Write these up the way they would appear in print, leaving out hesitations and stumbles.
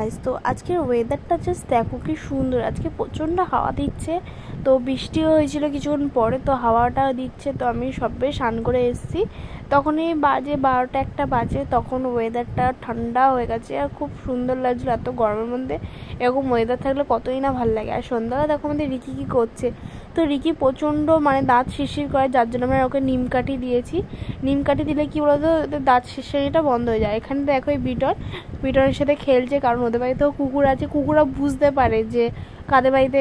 Guys, তো আজকের ওয়েদারটা জাস্ট দেখো কি সুন্দর। আজকে প্রচণ্ড হাওয়া দিচ্ছে, তো বৃষ্টিও হয়েছিল কিছুক্ষণ পরে, তো হাওয়াটা দিচ্ছে। তো আমি সবে স্নান করে এসেছি, তখনই বাজে 12টা-1টা বাজে। তখন ওয়েদারটা ঠান্ডা হয়ে গেছে আর খুব সুন্দর লাগছিলো। এত গরমের মধ্যে এরকম ওয়েদার থাকলে কতই না ভালো লাগে। আর সন্ধ্যাবেলা দেখো আমাদের রিকি কী করছে। তো রিকি প্রচণ্ড দাঁত শিরশির করে, যার জন্য আমরা ওকে নিম কাঠি দিয়েছি। নিম কাঠি দিলে কি বলতো, দাঁত শিরশিরটা বন্ধ হয়ে যায়। এখানে দেখো এই বিটনের সাথে খেলছে, কারণ ওদের বাড়িতেও কুকুর আছে। কুকুররা বুঝতে পারে যে কাদের বাড়িতে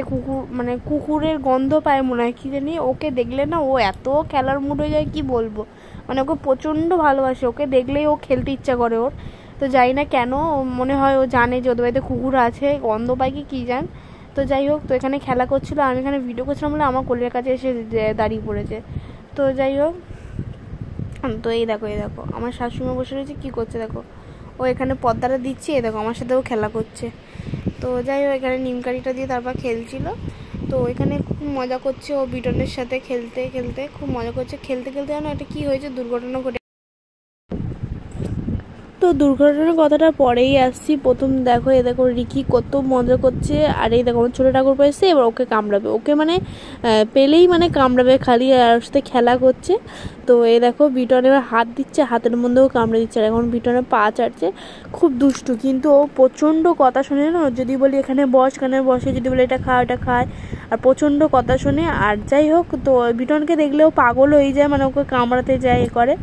কুকুরের গন্ধ পায় মনে হয়, কি জানি। ওকে দেখলে না ও এত খেলার মুড হয়ে যায়, কি বলবো। ওকে প্রচণ্ড ভালোবাসে, ওকে দেখলেই ও খেলতে ইচ্ছা করে ওর। তো যাই না কেন, মনে হয় ও জানে যে ওদের বাড়িতে কুকুর আছে, গন্ধ পায় কি জান। তো যাই হোক, তো এখানে খেলা করছিলো, আমি এখানে ভিডিও করছিলাম বলে আমার কোলের কাছে এসে দাঁড়িয়ে পড়েছে। তো যাই হোক, তো এই দেখো আমার শাশুড়িমা বসে রয়েছে, কী করছে দেখো। ও এখানে পর্দাটা দিচ্ছে, দেখো আমার সাথেও খেলা করছে। তো যাই হোক, এখানে নিমকারিটা দিয়ে তারপর খেলছিল। তো এখানে খুব মজা করছে ও বিটনের সাথে খেলতে খেলতে, খুব মজা করছে। খেলতে খেলতে যেন এটা কী হয়েছে, দুর্ঘটনা ঘটে। তো দুর্ঘটনার কথাটা পরেই আসছি। প্রথম দেখো দেখো রিকি কত মজা করছে, আর এই দেখো আমার ছোটো ঠাকুর এসছে, এবার ওকে কামড়াবে। ওকে পেলেই কামড়াবে খালি, আর সাথে খেলা করছে। তো এই দেখো বিটন এবার হাত দিচ্ছে, হাতের মধ্যেও কামড়ে দিচ্ছে। আর এখন বিটনের পা চাটছে, খুব দুষ্টু। কিন্তু ও প্রচণ্ড কথা শোনে না, যদি বলি এখানে বস, এখানে বসে, যদি বলি এটা খা ওটা খায়, আর প্রচণ্ড কথা শোনে। আর যাই হোক, তো বিটনকে দেখলেও পাগল হয়ে যায়, ওকে কামড়াতে যায় এ করে।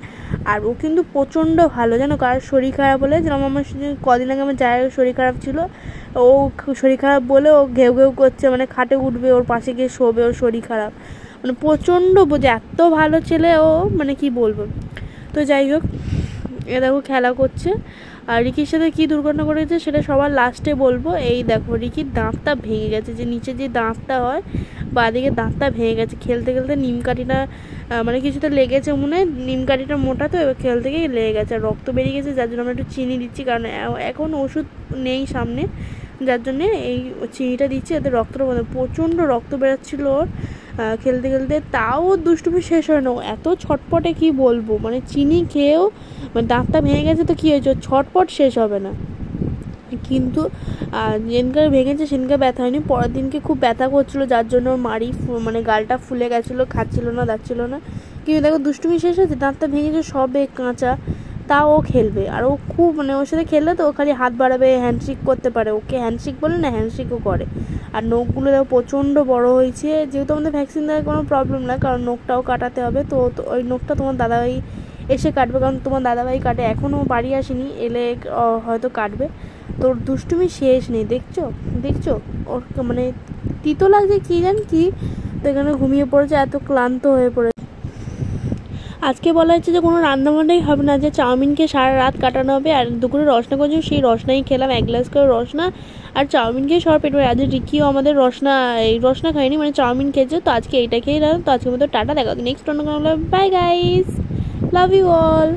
আর ও কিন্তু প্রচণ্ড ভালো, জানো, কার শরীর খারাপ হলে, যেরকম আমার কদিন আগে আমার জায়ের শরীর খারাপ ছিল, ও শরীর খারাপ বলে ও ঘেউ ঘেউ করছে, খাটে উঠবে, ওর পাশে গিয়ে শোবে, ওর শরীর খারাপ, প্রচণ্ড বোঝে, এত ভালো ছেলে ও, কি বলবো। তো যাই হোক, এ দেখো খেলা করছে। আর রিকির সাথে কী দুর্ঘটনা ঘটেছে সেটা সবার লাস্টে বলবো। এই দেখো রিকির দাঁতটা ভেঙে গেছে, যে নিচে যে দাঁতটা হয় বাঁদিকে দাঁতটা ভেঙে গেছে। খেলতে খেলতে নিমকাঠিটা কিছুটা লেগেছে মনে হয়, নিমকাঠিটা মোটা, তো এবার খেলতে গিয়ে লেগে গেছে, আর রক্ত বেরিয়ে গেছে। যার জন্য আমরা একটু চিনি দিচ্ছি, কারণ এখন ওষুধ নেই সামনে, যার জন্যে এই চিনিটা দিচ্ছি, এতে রক্তটা প্রচণ্ড রক্ত বেরোচ্ছিলো ওর খেলতে খেলতে। তাও দুষ্টুমি শেষ হয় না, এত ছটপটে, কি বলবো। চিনি খেয়েও দাঁতটা ভেঙে গেছে, তো কী হয়েছে, ছটপট শেষ হবে না। কিন্তু যেদিনকার ভেঙেছে সেদিনকার ব্যথা হয়নি, পরের দিনকে খুব ব্যথা করছিলো, যার জন্য ওর মাড়ি গালটা ফুলে গেছিলো, খাচ্ছিল না, দাচ্ছিল না। কিন্তু দেখো দুষ্টুমি শেষ হয়েছে, দাঁতটা ভেঙেছে সবে কাঁচা, তাও ও খেলবে। আর ও খুব ওর সাথে খেললে তো ও খালি হাত বাড়াবে, হ্যান্ডশেক করতে পারে। ওকে হ্যান্ডশেক বলে না, হ্যান্ডশেকও করে। আর নখগুলো দেখো প্রচণ্ড বড় হয়েছে, যেহেতু আমাদের ভ্যাকসিন দেওয়ার কোনো প্রবলেম না, কারণ নখটাও কাটাতে হবে। তো ওই নখটা তোমার দাদাভাই এসে কাটবে, কারণ তোমার দাদাভাই কাটে, এখনও বাড়ি আসেনি, এলে হয়তো কাটবে। তোর দুষ্টুমি শেষ নেই, দেখছো ওর তিতো লাগছে কি জান কি। তো এখানে ঘুমিয়ে পড়েছে, এত ক্লান্ত হয়ে পড়েছে। আজকে বলা হচ্ছে যে কোনো রান্নাবান্নাই হবে না, যে চাউমিনকে সারা রাত কাটানো হবে। আর দুপুরে রসনা করেছি, সেই রসনাই খেলাম, 1 গ্লাস করে রসনা আর চাউমিন খেয়ে সবার পেট ভরে। আজ রিকিও আমাদের রসনা খায়নি, চাউমিন খেয়েছে। তো আজকে এইটা খেয়েই রাখলাম। তো আজকের মতো টাটা, দেখা নেক্সট অন্য কোনো। Bye guys, love you all.